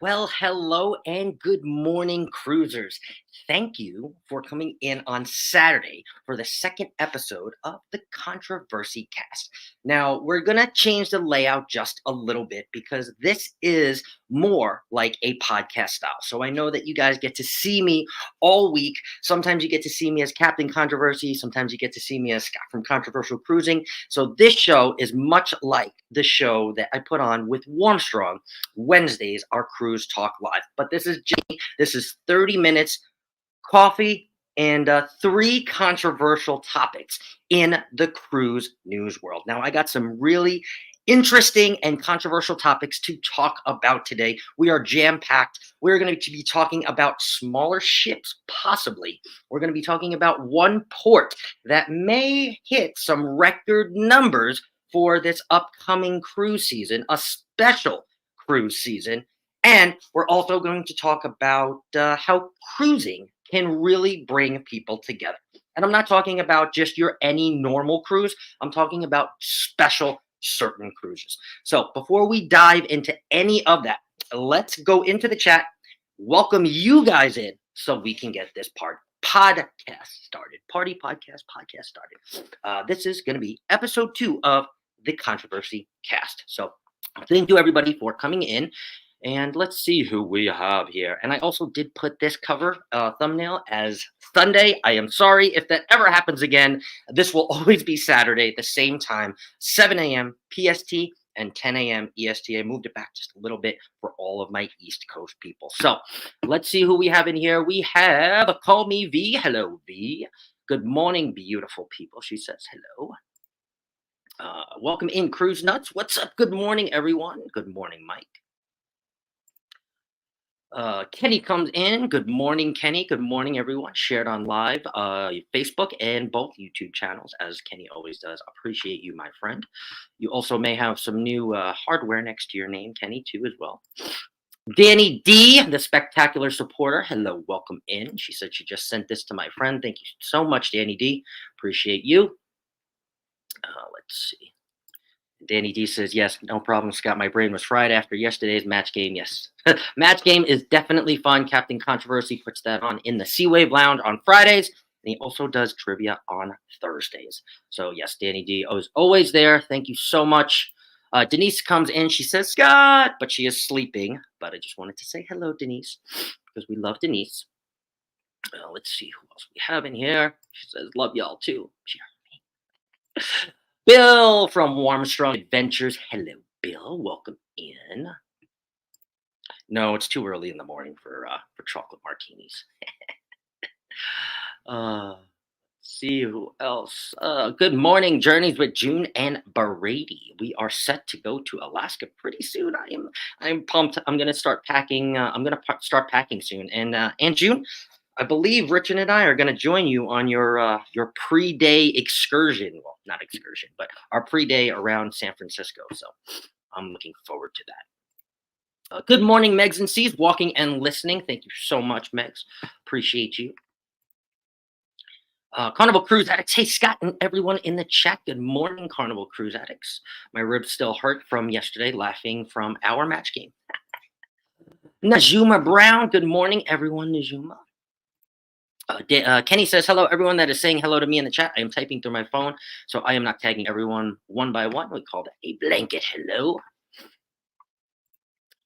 Well, hello and good morning, cruisers. Thank you for coming in on Saturday for the second episode of the Controversy Cast. Now, we're going to change the layout just a little bit because this is more like a podcast style. So I know that you guys get to see me all week. Sometimes you get to see me as Captain Controversy, sometimes you get to see me as Scott from Controversial Cruising. So this show is much like the show that I put on with Warmstrong Wednesdays, our Cruise Talk Live. But this is Jimmy. This is 30 minutes, coffee, and three controversial topics in the cruise news world. Now, I got some really interesting and controversial topics to talk about today. We are jam packed. We're going to be talking about smaller ships, possibly. We're going to be talking about one port that may hit some record numbers for this upcoming cruise season, a special cruise season. And we're also going to talk about how cruising can really bring people together. And I'm not talking about just your any normal cruise, I'm talking about special certain cruises. So before we dive into any of that, let's go into the chat, welcome you guys in so we can get this podcast started. Podcast started. This is going to be episode 2 of the Controversy Cast. So thank you everybody for coming in. And let's see who we have here. And I also did put this cover thumbnail as Sunday. I am sorry if that ever happens again. This will always be Saturday at the same time, 7 a.m. PST and 10 a.m. EST. I moved it back just a little bit for all of my East Coast people. So let's see who we have in here. We have Call Me V. Hello, V. Good morning, beautiful people. She says hello. Welcome in, Cruise Nuts. What's up? Good morning, everyone. Good morning, Mike. Kenny comes in. Good morning, Kenny. Good morning, everyone. Shared on live, Facebook, and both YouTube channels, as Kenny always does. Appreciate you, my friend. You also may have some new hardware next to your name, Kenny, too, as well. Danny D, the spectacular supporter. Hello, welcome in. She said she just sent this to my friend. Thank you so much, Danny D. Appreciate you. Let's see. Danny D says, yes, no problem, Scott. My brain was fried after yesterday's match game. Yes. Match game is definitely fun. Captain Controversy puts that on in the Seawave Lounge on Fridays. And he also does trivia on Thursdays. So, yes, Danny D is always there. Thank you so much. Denise comes in. She says, Scott, but she is sleeping. But I just wanted to say hello, Denise, because we love Denise. Let's see who else we have in here. She says, love y'all too. She heard me. Bill from Warmstrong Adventures. Hello, Bill. Welcome in. No, it's too early in the morning for chocolate martinis. See who else. Good morning, Journeys with June and Brady. We are set to go to Alaska pretty soon. I'm pumped. I'm gonna start packing. Start packing soon. And June, I believe Richard and I are going to join you on your pre-day excursion. Well, not excursion, but our pre-day around San Francisco. So I'm looking forward to that. Good morning, Megs and C's, walking and listening. Thank you so much, Megs. Appreciate you. Carnival Cruise Addicts. Hey, Scott and everyone in the chat. Good morning, Carnival Cruise Addicts. My ribs still hurt from yesterday laughing from our match game. Najuma Brown. Good morning, everyone, Najuma. Kenny says, hello, everyone that is saying hello to me in the chat. I am typing through my phone, so I am not tagging everyone one by one. We call that a blanket hello.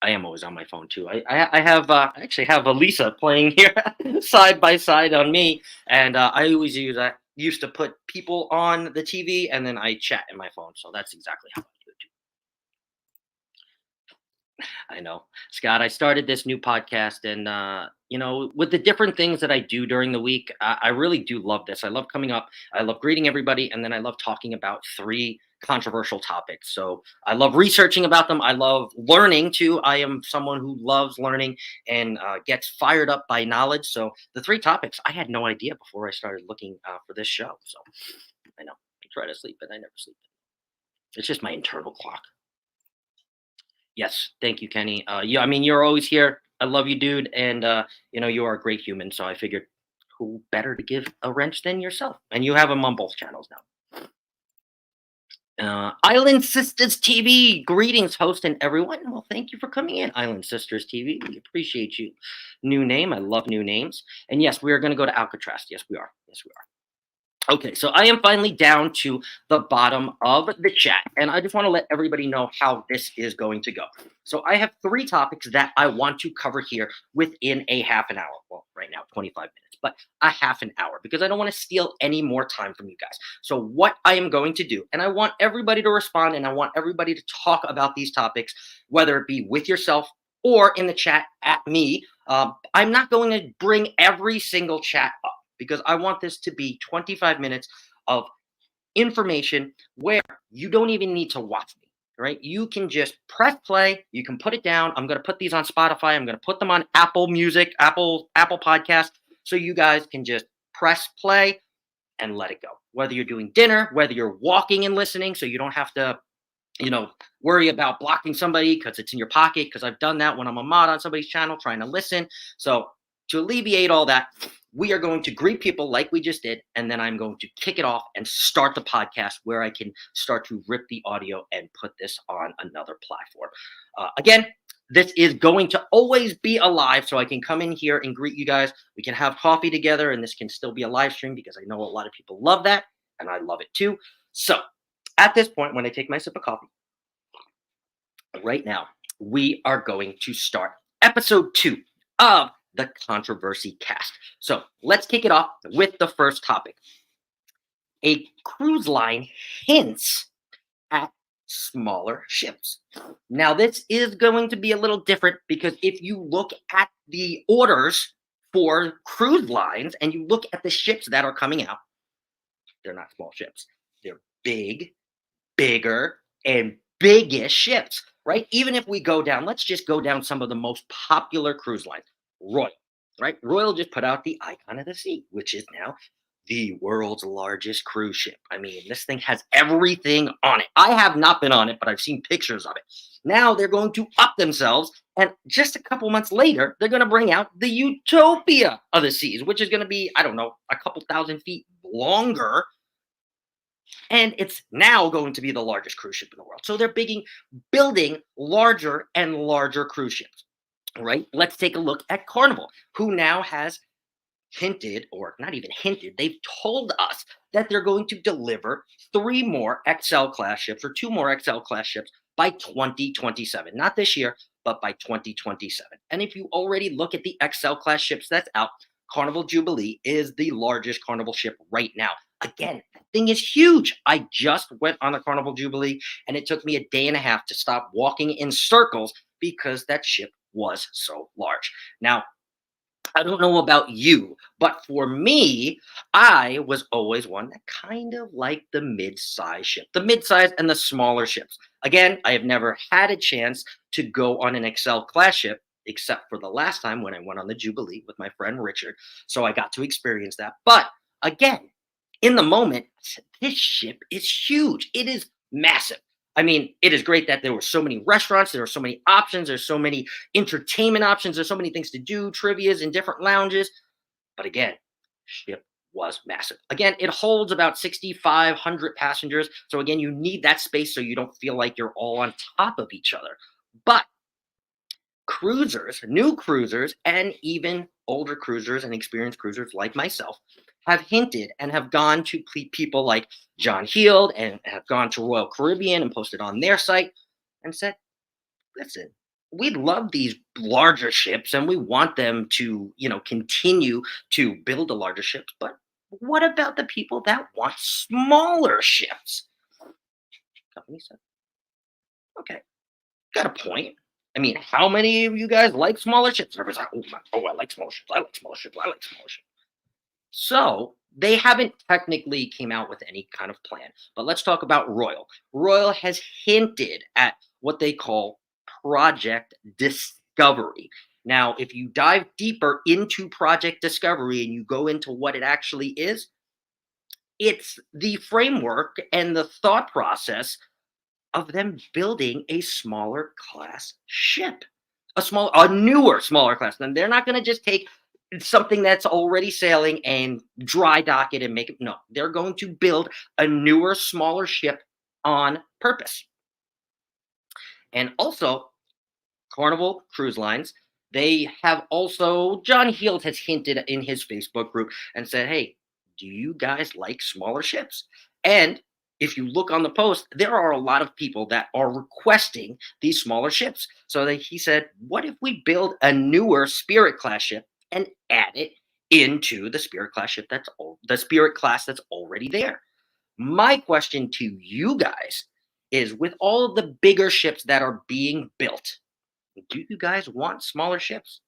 I am always on my phone, too. I actually have Elisa playing here side by side on me, and I always used to put people on the TV, and then I chat in my phone, so that's exactly how I do it, too. I know. Scott, I started this new podcast and, with the different things that I do during the week, I really do love this. I love coming up. I love greeting everybody. And then I love talking about 3 controversial topics. So I love researching about them. I love learning too. I am someone who loves learning and gets fired up by knowledge. So the 3 topics, I had no idea before I started looking for this show. So I know I try to sleep, but I never sleep. It's just my internal clock. Yes, thank you, Kenny. You're always here. I love you, dude, and you are a great human. So I figured, who better to give a wrench than yourself? And you have them on both channels now. Island Sisters TV, greetings, host and everyone. Well, thank you for coming in, Island Sisters TV. We appreciate you. New name, I love new names. And yes, we are going to go to Alcatraz. Yes, we are. Yes, we are. Okay, so I am finally down to the bottom of the chat, and I just want to let everybody know how this is going to go. So I have three topics that I want to cover here within a half an hour. Well, right now, 25 minutes, but a half an hour because I don't want to steal any more time from you guys. So what I am going to do, and I want everybody to respond, and I want everybody to talk about these topics, whether it be with yourself or in the chat at me. I'm not going to bring every single chat up because I want this to be 25 minutes of information where you don't even need to watch me, right? You can just press play, you can put it down. I'm going to put these on Spotify, I'm going to put them on Apple Music, Apple Podcast, so you guys can just press play and let it go. Whether you're doing dinner, whether you're walking and listening, so you don't have to worry about blocking somebody because it's in your pocket, because I've done that when I'm a mod on somebody's channel trying to listen. So to alleviate all that, we are going to greet people like we just did, and then I'm going to kick it off and start the podcast where I can start to rip the audio and put this on another platform. Again, this is going to always be alive, so I can come in here and greet you guys. We can have coffee together, and this can still be a live stream because I know a lot of people love that, and I love it too. So at this point, when I take my sip of coffee, right now, we are going to start episode 2 of the Controversy Cast. So let's kick it off with the first topic. A cruise line hints at smaller ships. Now, this is going to be a little different because if you look at the orders for cruise lines and you look at the ships that are coming out, they're not small ships. They're bigger, and biggest ships, right? Even if we go down, let's just go down some of the most popular cruise lines. Royal, right? Royal just put out the Icon of the Sea, which is now the world's largest cruise ship. I mean, this thing has everything on it. I have not been on it, but I've seen pictures of it. Now they're going to up themselves, and just a couple months later, they're going to bring out the Utopia of the Seas, which is going to be, I don't know, a couple thousand feet longer. And it's now going to be the largest cruise ship in the world. So they're building larger and larger cruise ships, right? Let's take a look at Carnival, who now has hinted, or not even hinted, they've told us that they're going to deliver 3 more XL class ships or 2 more XL class ships by 2027. Not this year, but by 2027. And if you already look at the XL class ships that's out, Carnival Jubilee is the largest Carnival ship right now. Again, that thing is huge. I just went on the Carnival Jubilee, and it took me a day and a half to stop walking in circles because that ship was so large. Now, I don't know about you, but for me, I was always one that kind of liked the mid-size ship, the mid-size and the smaller ships. Again, I have never had a chance to go on an XL class ship, except for the last time when I went on the Jubilee with my friend Richard. So I got to experience that. But again, in the moment, this ship is huge. It is massive. I mean, it is great that there were so many restaurants, there were so many options, there's so many entertainment options, there's so many things to do, trivias in different lounges. But again, ship was massive. Again, it holds about 6,500 passengers. So again, you need that space so you don't feel like you're all on top of each other. But cruisers, new cruisers, and even older cruisers and experienced cruisers like myself have hinted and have gone to people like John Heald and have gone to Royal Caribbean and posted on their site and said, listen, we love these larger ships and we want them to, continue to build the larger ships. But what about the people that want smaller ships? Company said, okay, got a point. I mean, how many of you guys like smaller ships? Everybody's like, I like smaller ships. I like smaller ships. I like smaller ships. So they haven't technically came out with any kind of plan. But let's talk about Royal. Royal has hinted at what they call Project Discovery. Now, if you dive deeper into Project Discovery and you go into what it actually is, it's the framework and the thought process of them building a smaller class ship, a newer, smaller class. And they're not going to just take something that's already sailing and dry dock it and make it. No, they're going to build a newer, smaller ship on purpose. And also, Carnival Cruise Lines, they have also, John Heald has hinted in his Facebook group and said, hey, do you guys like smaller ships? And if you look on the post, there are a lot of people that are requesting these smaller ships. So he said, what if we build a newer Spirit class ship and add it into the Spirit class ship the Spirit class that's already there? My question to you guys is, with all of the bigger ships that are being built, do you guys want smaller ships?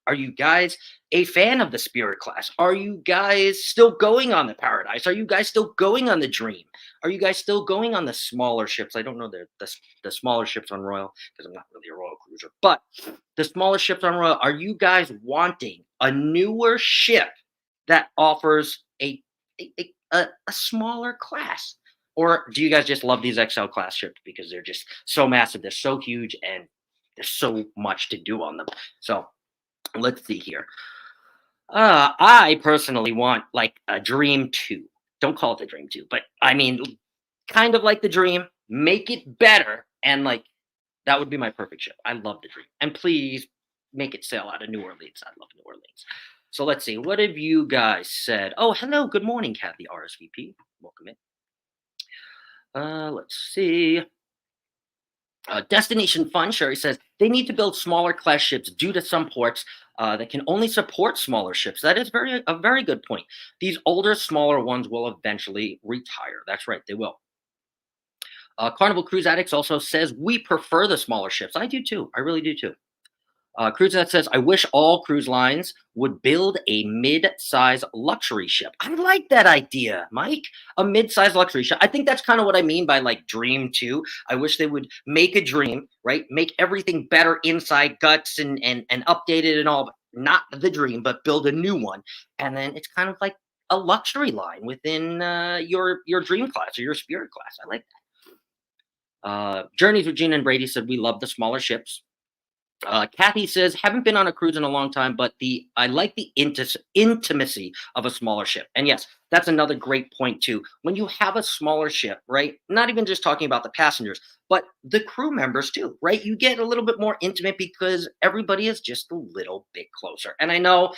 Are you guys a fan of the Spirit class? Are you guys still going on the Paradise? Are you guys still going on the Dream? Are you guys still going on the smaller ships? I don't know the smaller ships on Royal, because I'm not really a Royal cruiser, but the smaller ships on Royal, are you guys wanting a newer ship that offers a smaller class? Or do you guys just love these XL class ships because they're just so massive, they're so huge, and there's so much to do on them? So let's see here. I personally want like a Dream 2. Don't call it the Dream 2, but I mean, kind of like the Dream, make it better. And like, that would be my perfect ship. I love the Dream. And please make it sail out of New Orleans. I love New Orleans. So let's see. What have you guys said? Oh, hello. Good morning, Kathy RSVP. Welcome in. Let's see. Destination Fun, Sherry says, they need to build smaller class ships due to some ports that can only support smaller ships. That is a very good point. These older, smaller ones will eventually retire. That's right, they will. Carnival Cruise Addicts also says, we prefer the smaller ships. I do too. I really do too. CruiseNet says, I wish all cruise lines would build a mid-size luxury ship. I like that idea, Mike. A mid-size luxury ship. I think that's kind of what I mean by like Dream 2. I wish they would make a Dream, right? Make everything better inside, guts and update it and all. But not the Dream, but build a new one. And then it's kind of like a luxury line within your Dream class or your Spirit class. I like that. Journeys with Gina and Brady said, we love the smaller ships. Kathy says, haven't been on a cruise in a long time, but I like the intimacy of a smaller ship. And yes, that's another great point too. When you have a smaller ship, right? Not even just talking about the passengers, but the crew members too, right? You get a little bit more intimate because everybody is just a little bit closer. And I know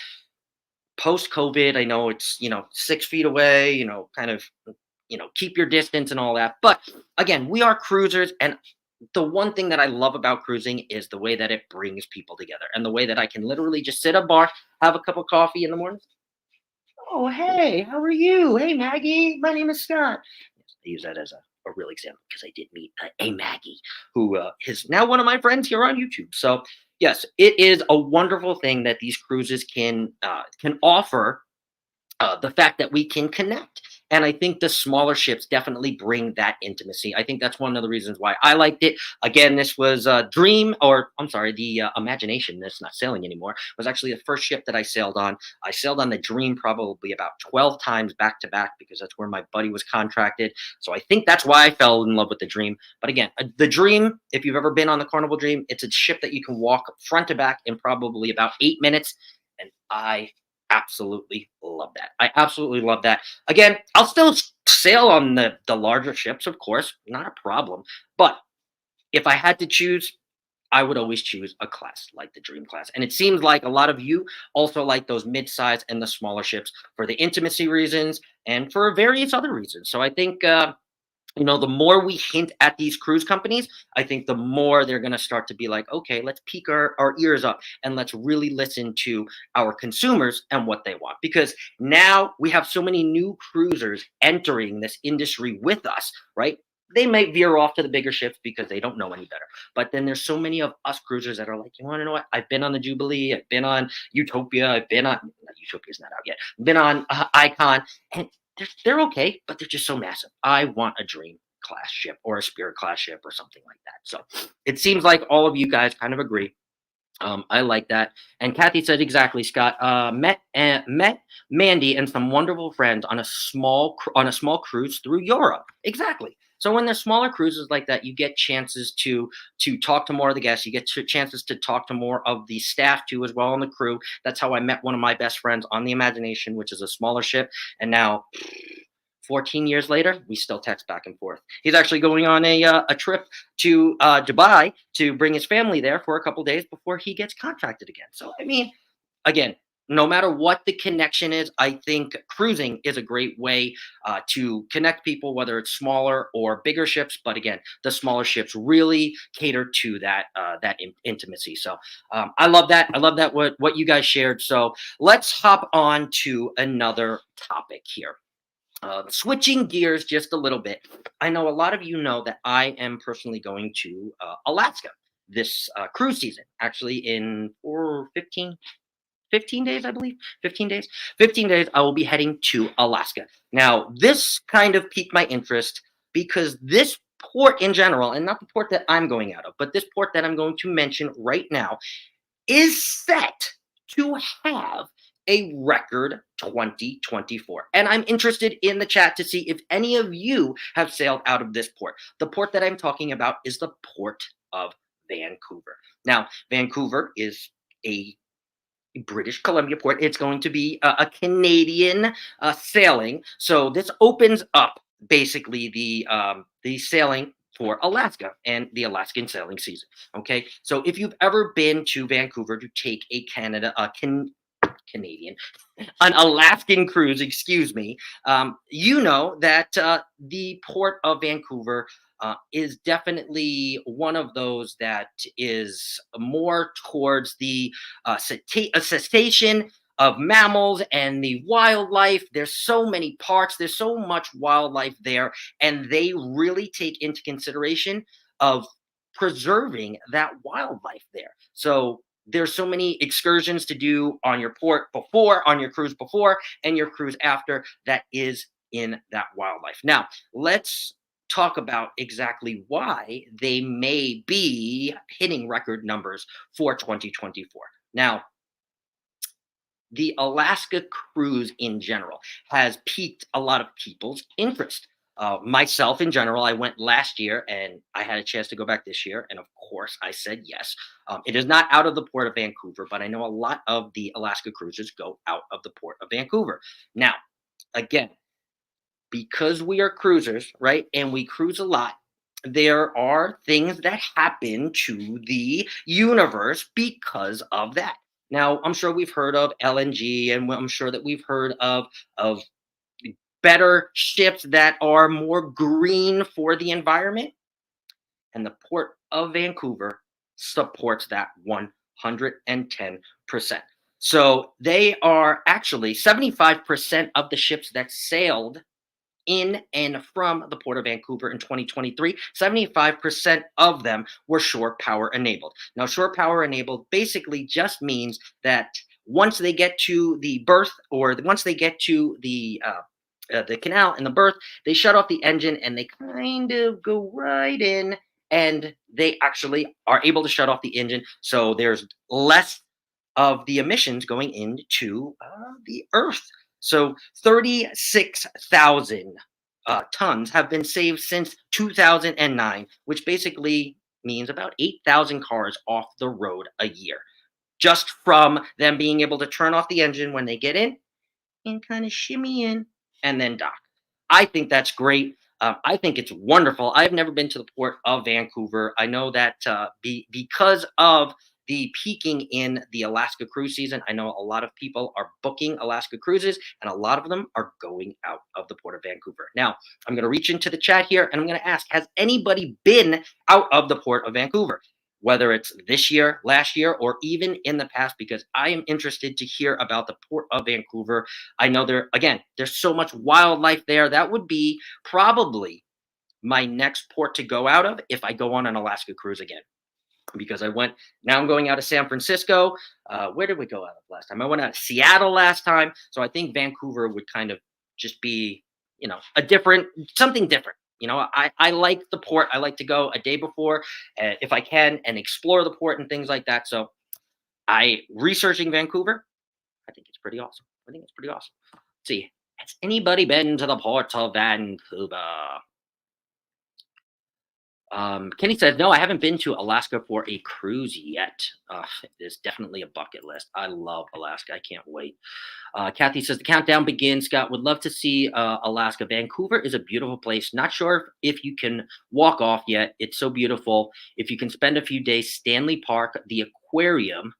post-COVID, I know it's, 6 feet away, kind of, keep your distance and all that. But again, we are cruisers, and the one thing that I love about cruising is the way that it brings people together, and the way that I can literally just sit at a bar, have a cup of coffee in the morning. Oh, hey, how are you? Hey, Maggie, my name is Scott. I use that as a real example because I did meet a Maggie who is now one of my friends here on YouTube. So yes, it is a wonderful thing that these cruises can offer, the fact that we can connect. And I think the smaller ships definitely bring that intimacy. I think that's one of the reasons why I liked it. Again, this was Dream, or I'm sorry, the Imagination, that's not sailing anymore, was actually the first ship that I sailed on. I sailed on the Dream probably about 12 times back to back because that's where my buddy was contracted. So I think that's why I fell in love with the Dream. But again, the Dream, if you've ever been on the Carnival Dream, it's a ship that you can walk front to back in probably about 8 minutes. And I absolutely love that. I absolutely love that. Again, I'll still sail on the larger ships, of course, not a problem. But if I had to choose, I would always choose a class like the Dream class. And it seems like a lot of you also like those mid-size and the smaller ships for the intimacy reasons and for various other reasons. So I think the more we hint at these cruise companies, I think the more they're going to start to be like, okay, let's peek our ears up and let's really listen to our consumers and what they want. Because now we have so many new cruisers entering this industry with us, right? They might veer off to the bigger ships because they don't know any better. But then there's so many of us cruisers that are like, you want to know what? I've been on the Jubilee. I've been on Utopia. I've been on, Utopia's not out yet. I've been on Icon. And they're okay, but they're just so massive. I want a Dream class ship or a Spirit class ship or something like that. So it seems like all of you guys kind of agree. I like that. And Kathy said exactly, Scott. Met Mandy and some wonderful friends on a small cruise through Europe. Exactly. So when there's smaller cruises like that, you get chances to talk to more of the guests. You get chances to talk to more of the staff too, as well, on the crew. That's how I met one of my best friends on the Imagination, which is a smaller ship. And now 14 years later, we still text back and forth. He's actually going on a trip to Dubai to bring his family there for a couple days before he gets contracted again. So, I mean, again, no matter what the connection is, I think cruising is a great way to connect people, whether it's smaller or bigger ships. But again, the smaller ships really cater to that intimacy. So I love that. I love that what you guys shared. So let's hop on to another topic here. Switching gears just a little bit, I know a lot of you know that I am personally going to Alaska this cruise season, actually in 15 days, I believe. 15 days. 15 days, I will be heading to Alaska. Now, this kind of piqued my interest because this port in general, and not the port that I'm going out of, but this port that I'm going to mention right now, is set to have a record 2024. And I'm interested in the chat to see if any of you have sailed out of this port. The port that I'm talking about is the port of Vancouver. Now, Vancouver is a British Columbia port. It's going to be a Canadian sailing. So this opens up basically the sailing for Alaska and the Alaskan sailing season. Okay, so if you've ever been to Vancouver to take a Canadian, an Alaskan cruise, excuse me, you know that the port of Vancouver is definitely one of those that is more towards the cetacean of mammals and the wildlife. There's so many parks, there's so much wildlife there, and they really take into consideration of preserving that wildlife there. So there's so many excursions to do on your port before, on your cruise before, and your cruise after that is in that wildlife. Now, let's talk about exactly why they may be hitting record numbers for 2024. Now, the Alaska cruise in general has piqued a lot of people's interest. Myself, in general, I went last year and I had a chance to go back this year. And of course, I said yes. It is not out of the port of Vancouver, but I know a lot of the Alaska cruises go out of the port of Vancouver. Now, again, because we are cruisers, right? And we cruise a lot, there are things that happen to the universe because of that. Now, I'm sure we've heard of LNG, and I'm sure that we've heard of better ships that are more green for the environment. And the port of Vancouver supports that 110%. So they are actually 75% of the ships that sailed in and from the Port of Vancouver in 2023, 75% of them were shore power enabled. Now, shore power enabled basically just means that once they get to the berth, or once they get to the canal and the berth, they shut off the engine and they kind of go right in, and they actually are able to shut off the engine. So there's less of the emissions going into the earth. So 36,000 tons have been saved since 2009, which basically means about 8,000 cars off the road a year, just from them being able to turn off the engine when they get in and kind of shimmy in and then dock. I think that's great. I think it's wonderful. I've never been to the port of Vancouver. I know that because of the peaking in the Alaska cruise season, I know a lot of people are booking Alaska cruises, and a lot of them are going out of the port of Vancouver. Now, I'm going to reach into the chat here and I'm going to ask, has anybody been out of the port of Vancouver? Whether it's this year, last year, or even in the past, because I am interested to hear about the port of Vancouver. I know there's so much wildlife there. That would be probably my next port to go out of if I go on an Alaska cruise again. Because now I'm going out of San Francisco. Where did we go out of last time? I went out of Seattle last time. So I think Vancouver would kind of just be, something different. I like the port. I like to go a day before, if I can, and explore the port and things like that. So researching Vancouver, I think it's pretty awesome. I think it's pretty awesome. Let's see, has anybody been to the port of Vancouver? Kenny says, no, I haven't been to Alaska for a cruise yet. It is definitely a bucket list. I love Alaska. I can't wait. Kathy says, the countdown begins. Scott would love to see Alaska. Vancouver is a beautiful place. Not sure if you can walk off yet. It's so beautiful. If you can spend a few days, Stanley Park, the aquarium.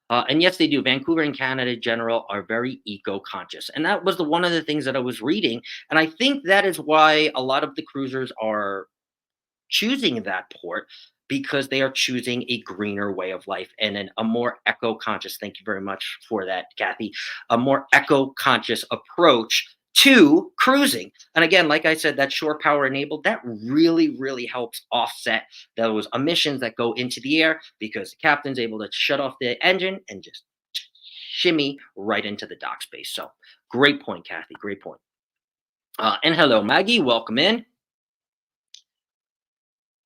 And yes, they do. Vancouver and Canada in general are very eco-conscious, and that was one of the things that I was reading. And I think that is why a lot of the cruisers are choosing that port, because they are choosing a greener way of life and a more eco-conscious. Thank you very much for that, Kathy. A more eco-conscious approach to cruising. And again, like I said, that shore power enabled, that really, really helps offset those emissions that go into the air, because the captain's able to shut off the engine and just shimmy right into the dock space. So great point, Kathy. Great point. And hello, Maggie. Welcome in.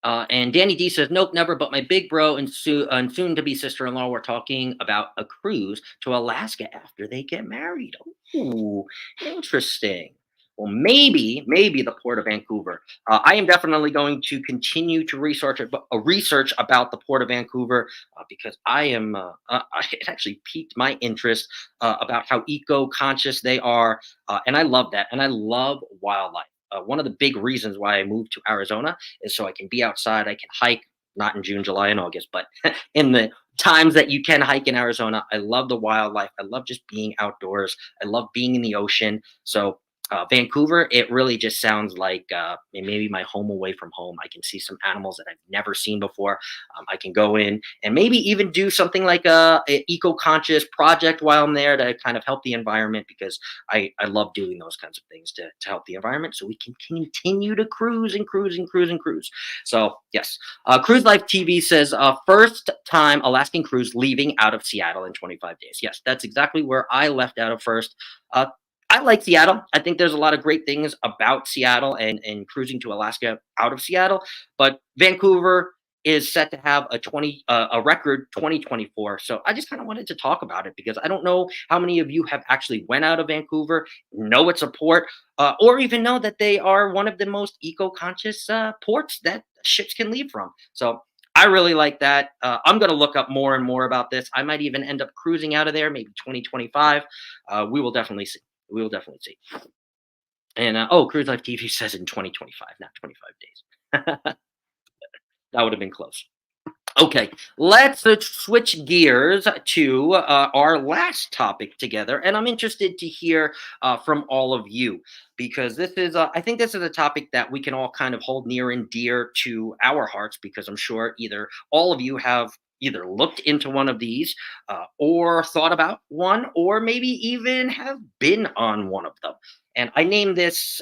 And Danny D says, nope, never. But my big bro and soon to be sister in law were talking about a cruise to Alaska after they get married. Ooh, interesting. Well, maybe the port of Vancouver. I am definitely going to continue to research about the port of Vancouver, because it actually piqued my interest about how eco-conscious they are, and I love that, and I love wildlife. One of the big reasons why I moved to Arizona is so I can be outside. I can hike, not in June, July, and August, but in the times that you can hike in Arizona. I love the wildlife. I love just being outdoors. I love being in the ocean. So Vancouver, it really just sounds like maybe my home away from home. I can see some animals that I've never seen before. I can go in and maybe even do something like a eco-conscious project while I'm there to kind of help the environment, because I love doing those kinds of things to help the environment, so we can continue to cruise and cruise and cruise and cruise. So yes, Cruise Life TV says, first time Alaskan cruise leaving out of Seattle in 25 days. Yes, that's exactly where I left out of first. I like Seattle. I think there's a lot of great things about Seattle and cruising to Alaska out of Seattle, but Vancouver is set to have a record 2024. So I just kind of wanted to talk about it, because I don't know how many of you have actually went out of Vancouver, know it's a port, or even know that they are one of the most eco-conscious ports that ships can leave from. So I really like that. I'm going to look up more and more about this. I might even end up cruising out of there, maybe 2025. We will definitely see. We will definitely see. And Cruise Life TV says in 2025, not 25 days. That would have been close. Okay, let's switch gears to our last topic together, and I'm interested to hear from all of you, because I think this is a topic that we can all kind of hold near and dear to our hearts, because I'm sure either all of you have either looked into one of these, or thought about one, or maybe even have been on one of them. And I named this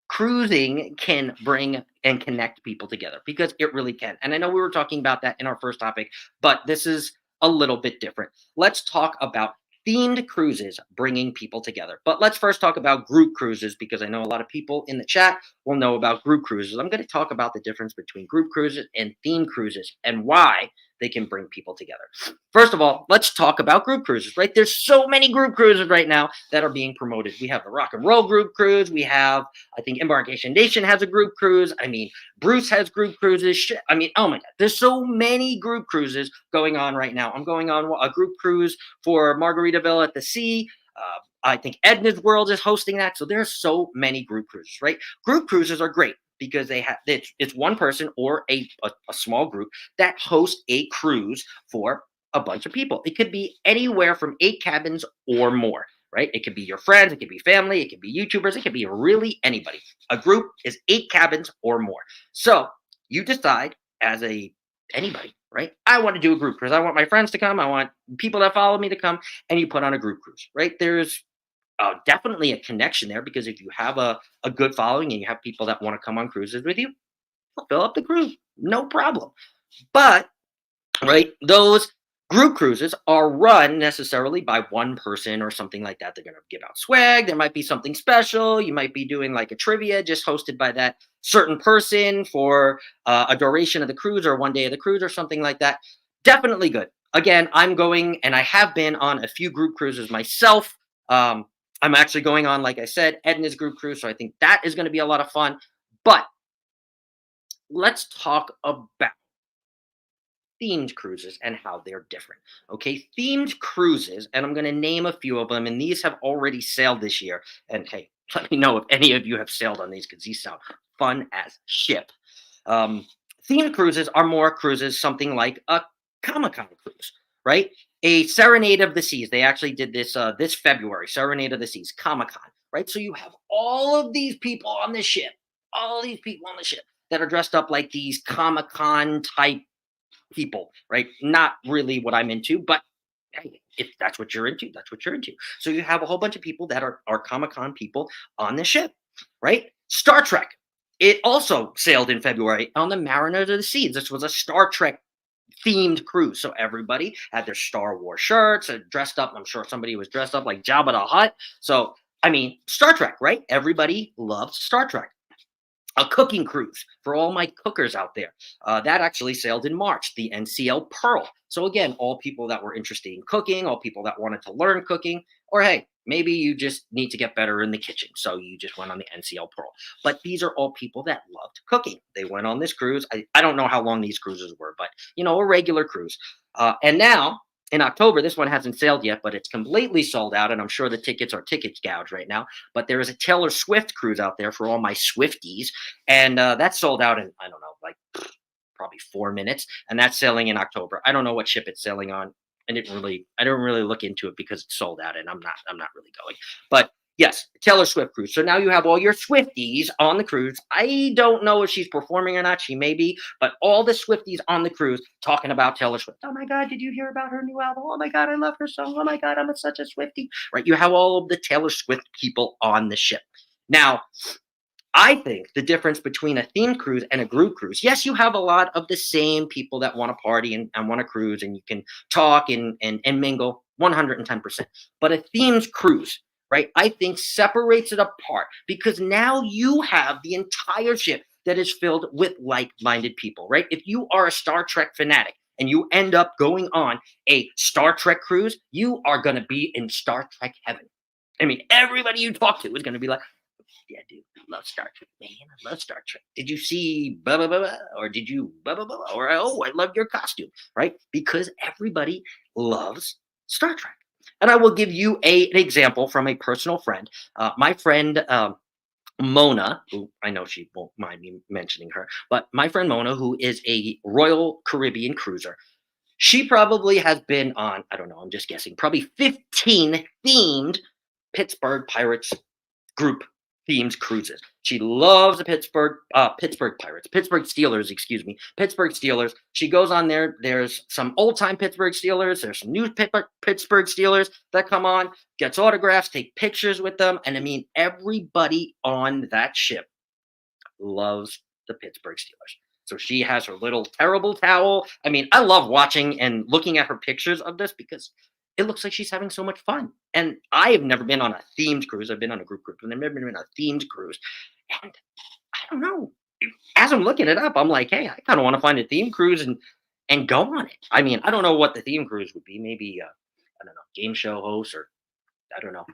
cruising can bring and connect people together, because it really can. And I know we were talking about that in our first topic, but this is a little bit different. Let's talk about themed cruises bringing people together. But let's first talk about group cruises, because I know a lot of people in the chat will know about group cruises. I'm going to talk about the difference between group cruises and themed cruises and why they can bring people together. First of all, let's talk about group cruises, right? There's so many group cruises right now that are being promoted. We have the Rock and Roll group cruise. We have, I think, Embarkation Nation has a group cruise. I mean, Bruce has group cruises. I mean, oh my God, there's so many group cruises going on right now. I'm going on a group cruise for Margaritaville at the Sea. I think Edna's World is hosting that. So there's so many group cruises, right? Group cruises are great because it's one person or a small group that hosts a cruise for a bunch of people. It could be anywhere from 8 cabins or more, right? It could be your friends, it could be family, it could be YouTubers, it could be really anybody. A group is 8 cabins or more. So you decide as anybody, right? I want to do a group cruise. I want my friends to come. I want people that follow me to come, and you put on a group cruise, right? There's definitely a connection there, because if you have a good following and you have people that want to come on cruises with you, fill up the cruise, no problem. But right, those group cruises are run necessarily by one person or something like that. They're going to give out swag. There might be something special. You might be doing like a trivia just hosted by that certain person for a duration of the cruise or one day of the cruise or something like that. Definitely good. Again, I'm going, and I have been on a few group cruises myself. I'm actually going on, like I said, Edna's group cruise, so I think that is going to be a lot of fun. But let's talk about themed cruises and how they're different. Okay, themed cruises, and I'm going to name a few of them, and these have already sailed this year. And hey, let me know if any of you have sailed on these because these sound fun as shit. Um, Themed cruises are more cruises, something like a Comic Con cruise, right? A Serenade of the Seas. They actually did this this February. Serenade of the Seas, Comic Con, right? So you have all of these people on the ship, all these people on the ship that are dressed up like these Comic Con type people, right? Not really what I'm into, but hey, if that's what you're into, that's what you're into. So you have a whole bunch of people that are Comic Con people on the ship, right? Star Trek. It also sailed in February on the Mariners of the Seas. This was a Star Trek themed cruise. So everybody had their Star Wars shirts and dressed up. I'm sure somebody was dressed up like Jabba the Hutt. So, I mean, Star Trek, right? Everybody loves Star Trek. A cooking cruise for all my cookers out there. That actually sailed in March, the NCL Pearl. So, again, all people that were interested in cooking, all people that wanted to learn cooking, or hey, maybe you just need to get better in the kitchen. So, you just went on the NCL Pearl. But these are all people that loved cooking. They went on this cruise. I don't know how long these cruises were, but, a regular cruise. And now, in October, this one hasn't sailed yet, but it's completely sold out. And I'm sure the tickets are ticket gouge right now. But there is a Taylor Swift cruise out there for all my Swifties, and that's sold out in, I don't know, like probably 4 minutes, and that's sailing in October. I don't know what ship it's sailing on. I didn't really look into it because it's sold out, and I'm not really going. But yes, Taylor Swift cruise. So now you have all your Swifties on the cruise. I don't know if she's performing or not. She may be, but all the Swifties on the cruise talking about Taylor Swift. Oh my God, did you hear about her new album? Oh my God, I love her song. Oh my God, such a Swiftie. Right? You have all of the Taylor Swift people on the ship. Now, I think the difference between a themed cruise and a group cruise, yes, you have a lot of the same people that want to party and want to cruise, and you can talk and mingle 110%. But a themed cruise, right, I think separates it apart because now you have the entire ship that is filled with like minded people, right? If you are a Star Trek fanatic, and you end up going on a Star Trek cruise, you are going to be in Star Trek heaven. I mean, everybody you talk to is going to be like, yeah, dude, I love Star Trek, man. I love Star Trek. Did you see blah blah blah, blah or did you blah blah blah, or oh, I love your costume, right? Because everybody loves Star Trek. And I will give you an example from a personal friend. My friend Mona, who I know she won't mind me mentioning her, but my friend Mona, who is a Royal Caribbean cruiser, she probably has been on, I don't know, I'm just guessing, probably 15 themed Pittsburgh Pirates group themed cruises. She loves the Pittsburgh Pirates, Pittsburgh Steelers, excuse me, Pittsburgh Steelers. She goes on there. There's some old time Pittsburgh Steelers. There's some new Pittsburgh Steelers that come on, gets autographs, take pictures with them, and I mean everybody on that ship loves the Pittsburgh Steelers. So she has her little terrible towel. I mean, I love watching and looking at her pictures of this because it looks like she's having so much fun. And I have never been on a themed cruise. I've been on a group cruise, but I've never been on a themed cruise. And I don't know. As I'm looking it up, I'm like, hey, I kind of want to find a themed cruise and go on it. I mean, I don't know what the theme cruise would be. Maybe I don't know, game show host, or I don't know,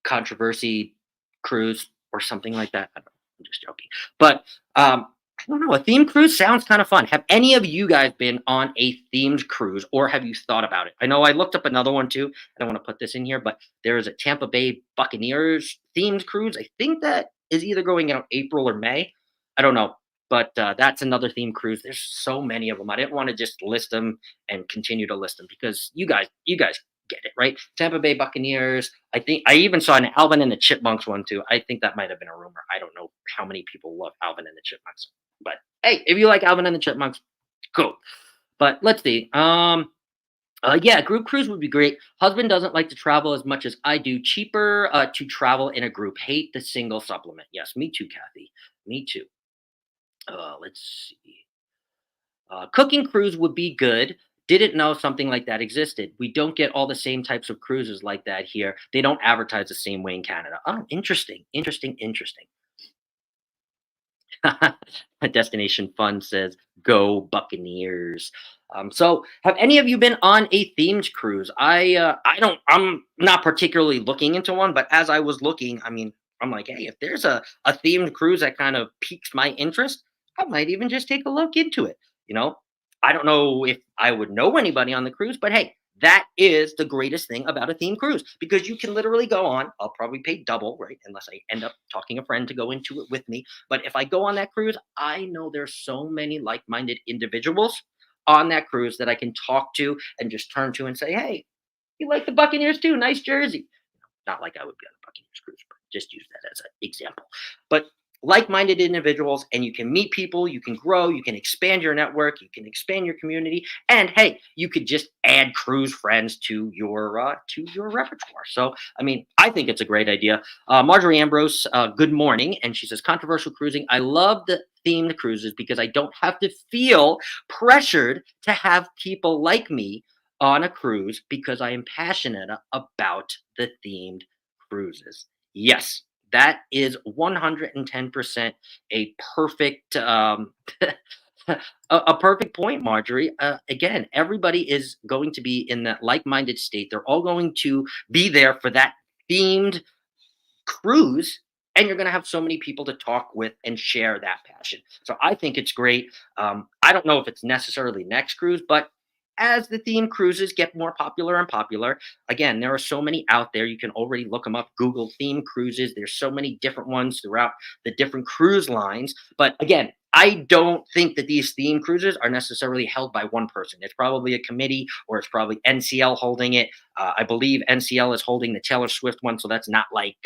controversy cruise or something like that. I don't know. I'm just joking. But I don't know. A themed cruise sounds kind of fun. Have any of you guys been on a themed cruise, or have you thought about it? I know I looked up another one too. I don't want to put this in here, but there is a Tampa Bay Buccaneers themed cruise. I think that is either going out April or May. I don't know. But that's another themed cruise. There's so many of them. I didn't want to just list them and continue to list them because you guys get it, right? Tampa Bay Buccaneers. I think I even saw an Alvin and the Chipmunks one too. I think that might have been a rumor. I don't know how many people love Alvin and the Chipmunks. But hey, if you like Alvin and the Chipmunks, cool. But let's see. Yeah, group cruise would be great. Husband doesn't like to travel as much as I do. Cheaper to travel in a group. Hate the single supplement. Yes, me too, Kathy. Me too. Let's see. Cooking cruise would be good. Didn't know something like that existed. We don't get all the same types of cruises like that here. They don't advertise the same way in Canada. Oh, interesting, interesting, interesting. Destination Fun says, "Go Buccaneers." So, have any of you been on a themed cruise? I don't. I'm not particularly looking into one, but as I was looking, I mean, I'm like, hey, if there's a themed cruise that kind of piques my interest, I might even just take a look into it. You know, I don't know if I would know anybody on the cruise, but hey, that is the greatest thing about a themed cruise because you can literally go on. I'll probably pay double, right? Unless I end up talking a friend to go into it with me. But if I go on that cruise, I know there's so many like-minded individuals on that cruise that I can talk to and just turn to and say, "Hey, you like the Buccaneers too? Nice jersey." Not like I would be on a Buccaneers cruise, but just use that as an example. But like-minded individuals, and you can meet people, you can grow, you can expand your network, you can expand your community, and hey, you could just add cruise friends to your repertoire. So, I mean, I think it's a great idea. Marjorie Ambrose, good morning, and she says controversial cruising. I love the themed cruises because I don't have to feel pressured to have people like me on a cruise because I am passionate about the themed cruises. Yes, that is 110% a perfect a perfect point, Marjorie. Again, everybody is going to be in that like-minded state. They're all going to be there for that themed cruise, and you're going to have so many people to talk with and share that passion. So I think it's great. I don't know if it's necessarily next cruise, but as the theme cruises get more popular and popular, again, there are so many out there. You can already look them up, Google theme cruises. There's so many different ones throughout the different cruise lines. But again, I don't think that these theme cruises are necessarily held by one person. It's probably a committee or it's probably NCL holding it. I believe NCL is holding the Taylor Swift one, so that's not like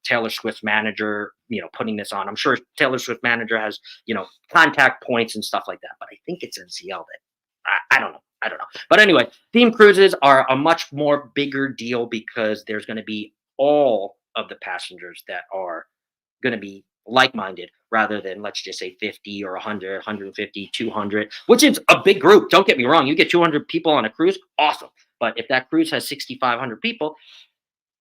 Taylor Swift's manager, putting this on. I'm sure Taylor Swift manager has, contact points and stuff like that. But I think it's NCL that I don't know. I don't know. But anyway, theme cruises are a much more bigger deal because there's going to be all of the passengers that are going to be like-minded rather than let's just say 50 or 100, 150, 200, which is a big group. Don't get me wrong. You get 200 people on a cruise, awesome. But if that cruise has 6,500 people,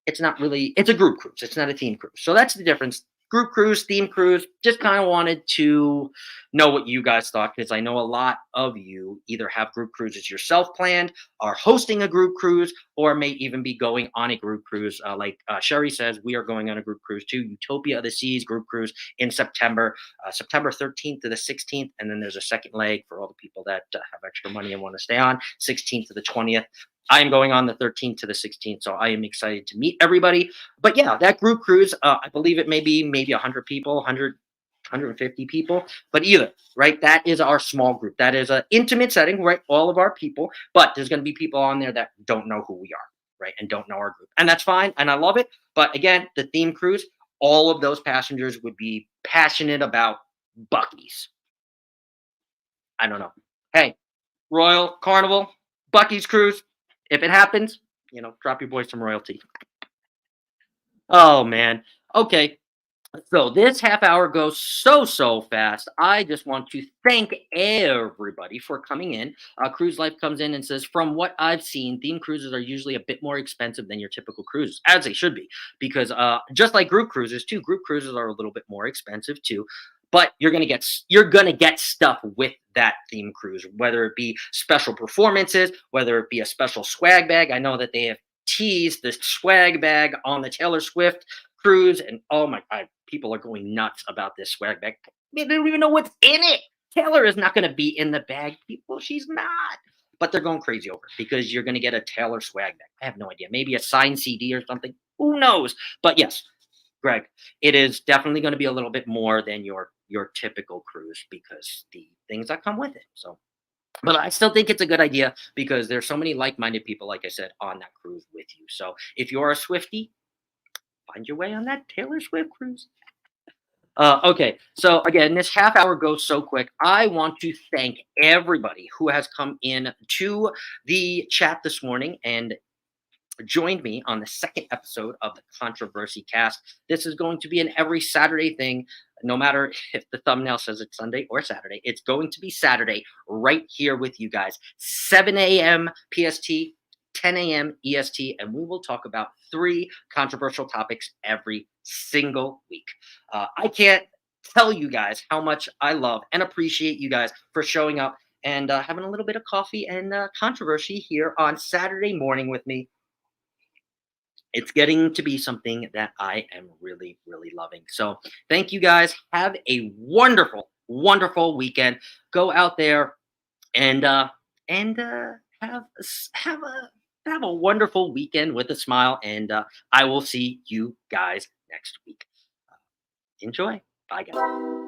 it's not really it's a group cruise. It's not a team cruise. So that's the difference. Group cruise, theme cruise. Just kind of wanted to know what you guys thought because I know a lot of you either have group cruises yourself planned, are hosting a group cruise, or may even be going on a group cruise. Like Sherry says, we are going on a group cruise too. Utopia of the Seas group cruise in September, September 13th to the 16th, and then there's a second leg for all the people that have extra money and want to stay on 16th to the 20th. I am going on the 13th to the 16th, so I am excited to meet everybody. But yeah, that group cruise, I believe it may be maybe 100 people, 150 people, but either, right? That is our small group. That is an intimate setting, right? All of our people, but there's going to be people on there that don't know who we are, right? And don't know our group. And that's fine. And I love it. But again, the theme cruise, all of those passengers would be passionate about Bucky's. I don't know. Hey, Royal Carnival, Bucky's Cruise. If it happens, drop your boys some royalty. Oh man. Okay. So this half hour goes so fast. I just want to thank everybody for coming in. Cruise Life comes in and says, from what I've seen, theme cruises are usually a bit more expensive than your typical cruises, as they should be, because just like group cruises too, group cruises are a little bit more expensive too. But you're gonna get stuff with that theme cruise, whether it be special performances, whether it be a special swag bag. I know that they have teased the swag bag on the Taylor Swift cruise, and oh my god, people are going nuts about this swag bag. They don't even know what's in it. Taylor is not going to be in the bag, people. She's not. But they're going crazy over it because you're going to get a Taylor swag bag. I have no idea. Maybe a signed CD or something. Who knows? But yes, Greg, it is definitely going to be a little bit more than your typical cruise because the things that come with it. So, but I still think it's a good idea because there's so many like-minded people, like I said, on that cruise with you. So if you're a Swifty, find your way on that Taylor Swift cruise. Okay, so again, this half hour goes so quick. I want to thank everybody who has come in to the chat this morning and joined me on the second episode of the Controversy Cast. This is going to be an every Saturday thing, no matter if the thumbnail says it's Sunday or Saturday. It's going to be Saturday right here with you guys, 7 a.m. PST, 10 a.m. EST, and we will talk about 3 controversial topics every single week. I can't tell you guys how much I love and appreciate you guys for showing up and having a little bit of coffee and controversy here on Saturday morning with me. It's getting to be something that I am really, really loving. So, thank you guys. Have a wonderful, wonderful weekend. Go out there and have have a wonderful weekend with a smile. And I will see you guys next week. Enjoy. Bye, guys.